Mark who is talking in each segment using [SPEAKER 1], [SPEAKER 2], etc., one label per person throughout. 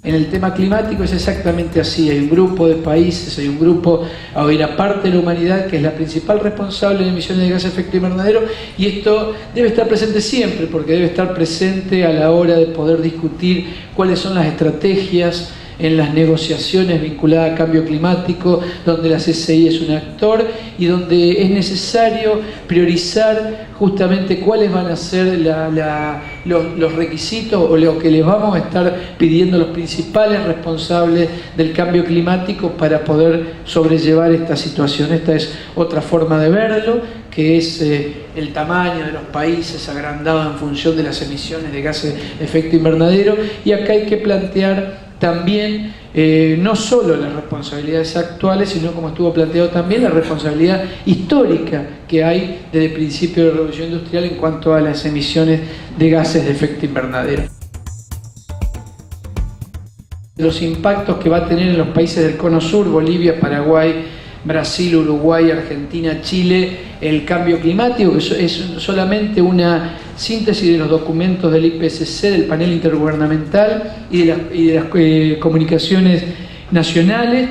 [SPEAKER 1] En el tema climático es exactamente así, hay un grupo de países, hay una parte de la humanidad que es la principal responsable de emisiones de gases de efecto invernadero, y esto debe estar presente siempre, porque debe estar presente a la hora de poder discutir cuáles son las estrategias en las negociaciones vinculadas a cambio climático, donde la CCI es un actor y donde es necesario priorizar justamente cuáles van a ser los requisitos o lo que les vamos a estar pidiendo a los principales responsables del cambio climático para poder sobrellevar esta situación. Esta es otra forma de verlo, que es el tamaño de los países agrandado en función de las emisiones de gases de efecto invernadero, y acá hay que plantear también no solo las responsabilidades actuales, sino, como estuvo planteado también, la responsabilidad histórica que hay desde el principio de la Revolución Industrial en cuanto a las emisiones de gases de efecto invernadero. Los impactos que va a tener en los países del Cono Sur, Bolivia, Paraguay, Brasil, Uruguay, Argentina, Chile, el cambio climático, que es solamente una síntesis de los documentos del IPCC, del panel intergubernamental y de las comunicaciones nacionales,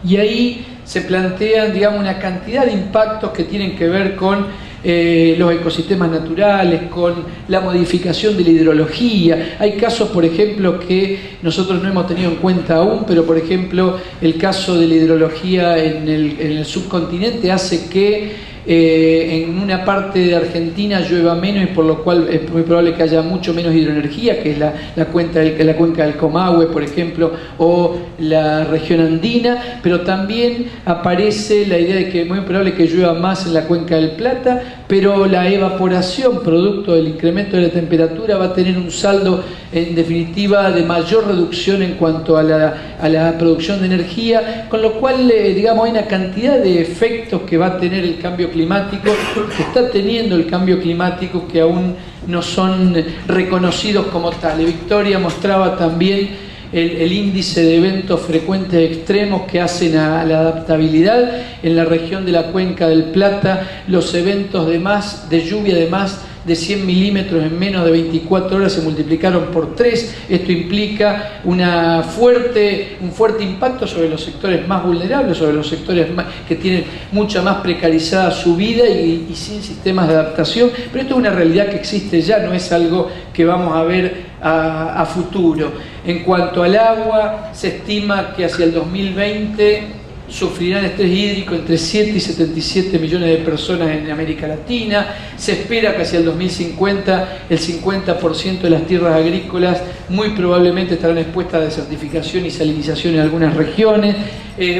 [SPEAKER 1] y ahí se plantean, digamos, una cantidad de impactos que tienen que ver con los ecosistemas naturales, con la modificación de la hidrología. Hay casos, por ejemplo, que nosotros no hemos tenido en cuenta aún, pero por ejemplo el caso de la hidrología en el subcontinente hace que en una parte de Argentina llueva menos, y por lo cual es muy probable que haya mucho menos hidroenergía, que es la cuenca del Comahue, por ejemplo, o la región andina, pero también aparece la idea de que es muy probable que llueva más en la cuenca del Plata, pero la evaporación producto del incremento de la temperatura va a tener un saldo, en definitiva, de mayor reducción en cuanto a la producción de energía, con lo cual, digamos, hay una cantidad de efectos que va a tener el cambio climático, que está teniendo el cambio climático, que aún no son reconocidos como tales. Victoria mostraba también el índice de eventos frecuentes extremos que hacen a la adaptabilidad. En la región de la cuenca del Plata, los eventos de lluvia de más de 100 milímetros en menos de 24 horas se multiplicaron por 3. Esto implica un fuerte impacto sobre los sectores más vulnerables, sobre los sectores que tienen mucha más precarizada su vida y sin sistemas de adaptación. Pero esto es una realidad que existe ya, no es algo que vamos a ver a futuro. En cuanto al agua, se estima que hacia el 2020 sufrirán estrés hídrico entre 7 y 77 millones de personas en América Latina. Se espera que hacia el 2050 el 50% de las tierras agrícolas muy probablemente estarán expuestas a desertificación y salinización en algunas regiones.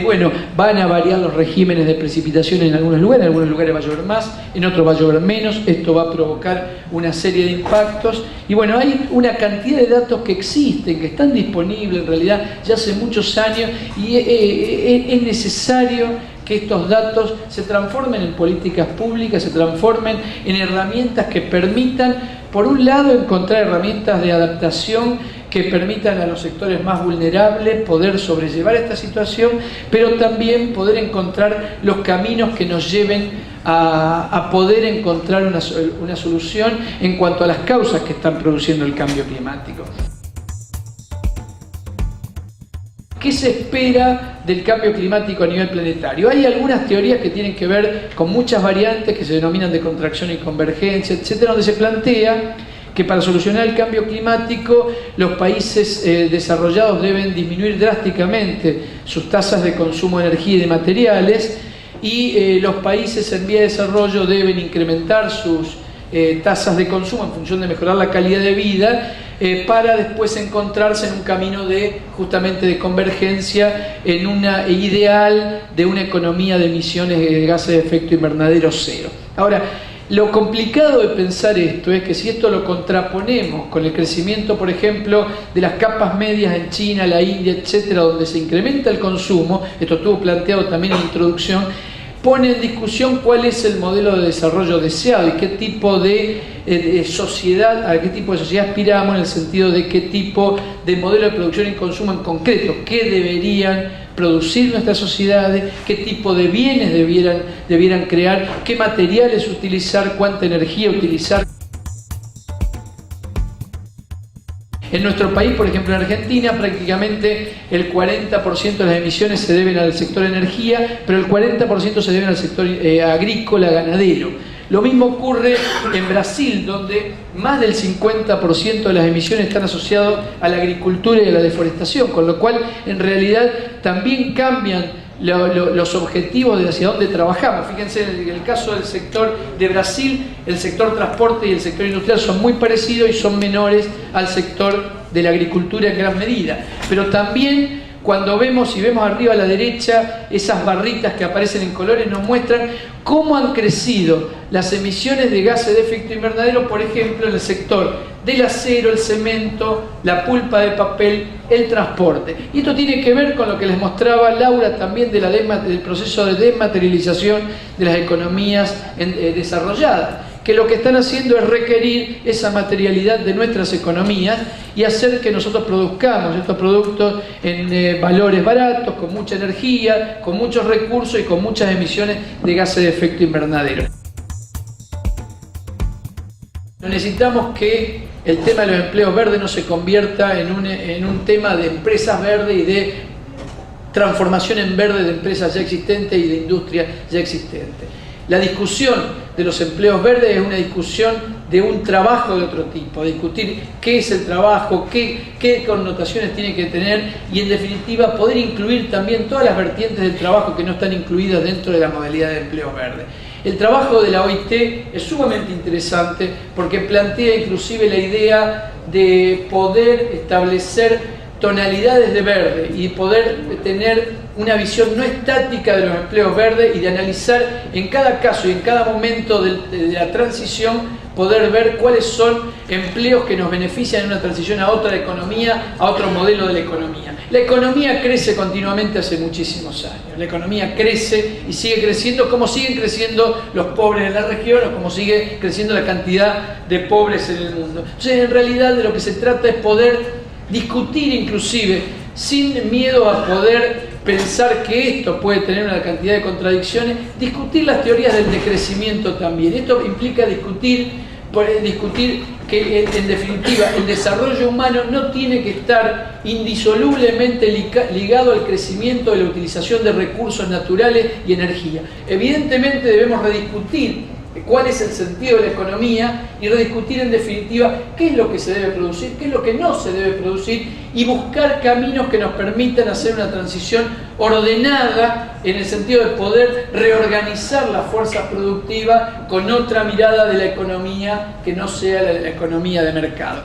[SPEAKER 1] Bueno, van a variar los regímenes de precipitación en algunos lugares va a llover más, en otros va a llover menos. Esto va a provocar una serie de impactos, y bueno, hay una cantidad de datos que existen, que están disponibles en realidad ya hace muchos años, y es necesario que estos datos se transformen en políticas públicas, se transformen en herramientas que permitan, por un lado, encontrar herramientas de adaptación que permitan a los sectores más vulnerables poder sobrellevar esta situación, pero también poder encontrar los caminos que nos lleven a poder encontrar una solución en cuanto a las causas que están produciendo el cambio climático. ¿Qué se espera del cambio climático a nivel planetario? Hay algunas teorías que tienen que ver con muchas variantes que se denominan de contracción y convergencia, etcétera, donde se plantea que para solucionar el cambio climático los países desarrollados deben disminuir drásticamente sus tasas de consumo de energía y de materiales, y los países en vía de desarrollo deben incrementar sus tasas de consumo en función de mejorar la calidad de vida, para después encontrarse en un camino justamente de convergencia, en una ideal de una economía de emisiones de gases de efecto invernadero cero. Ahora, lo complicado de pensar esto es que si esto lo contraponemos con el crecimiento, por ejemplo, de las capas medias en China, la India, etcétera, donde se incrementa el consumo, esto estuvo planteado también en la introducción, pone en discusión cuál es el modelo de desarrollo deseado y qué tipo de sociedad, a qué tipo de sociedad aspiramos, en el sentido de qué tipo de modelo de producción y consumo en concreto, qué deberían producir nuestras sociedades, qué tipo de bienes debieran crear, qué materiales utilizar, cuánta energía utilizar. En nuestro país, por ejemplo en Argentina, prácticamente el 40% de las emisiones se deben al sector energía, pero el 40% se deben al sector agrícola, ganadero. Lo mismo ocurre en Brasil, donde más del 50% de las emisiones están asociadas a la agricultura y a la deforestación, con lo cual en realidad también cambian los objetivos de hacia dónde trabajamos. Fíjense, en el caso del sector de Brasil, el sector transporte y el sector industrial son muy parecidos y son menores al sector de la agricultura en gran medida. Pero también cuando vemos arriba a la derecha esas barritas que aparecen en colores, nos muestran cómo han crecido las emisiones de gases de efecto invernadero, por ejemplo, en el sector del acero, el cemento, la pulpa de papel, el transporte. Y esto tiene que ver con lo que les mostraba Laura también del proceso de desmaterialización de las economías desarrolladas, que lo que están haciendo es requerir esa materialidad de nuestras economías y hacer que nosotros produzcamos estos productos en valores baratos, con mucha energía, con muchos recursos y con muchas emisiones de gases de efecto invernadero. Necesitamos que el tema de los empleos verdes no se convierta en un tema de empresas verdes y de transformación en verde de empresas ya existentes y de industria ya existente. La discusión de los empleos verdes es una discusión de un trabajo de otro tipo, discutir qué es el trabajo, qué connotaciones tiene que tener y en definitiva poder incluir también todas las vertientes del trabajo que no están incluidas dentro de la modalidad de empleo verde. El trabajo de la OIT es sumamente interesante porque plantea inclusive la idea de poder establecer tonalidades de verde y poder tener una visión no estática de los empleos verdes y de analizar en cada caso y en cada momento de la transición, poder ver cuáles son empleos que nos benefician en una transición a otra economía, a otro modelo de la economía. La economía crece continuamente hace muchísimos años. La economía crece y sigue creciendo como siguen creciendo los pobres en la región o como sigue creciendo la cantidad de pobres en el mundo. Entonces, en realidad de lo que se trata es poder discutir inclusive, sin miedo a poder pensar que esto puede tener una cantidad de contradicciones, discutir las teorías del decrecimiento también. Esto implica discutir que en definitiva el desarrollo humano no tiene que estar indisolublemente ligado al crecimiento de la utilización de recursos naturales y energía. Evidentemente debemos rediscutir cuál es el sentido de la economía y rediscutir en definitiva qué es lo que se debe producir, qué es lo que no se debe producir y buscar caminos que nos permitan hacer una transición ordenada en el sentido de poder reorganizar las fuerzas productivas con otra mirada de la economía que no sea la economía de mercado.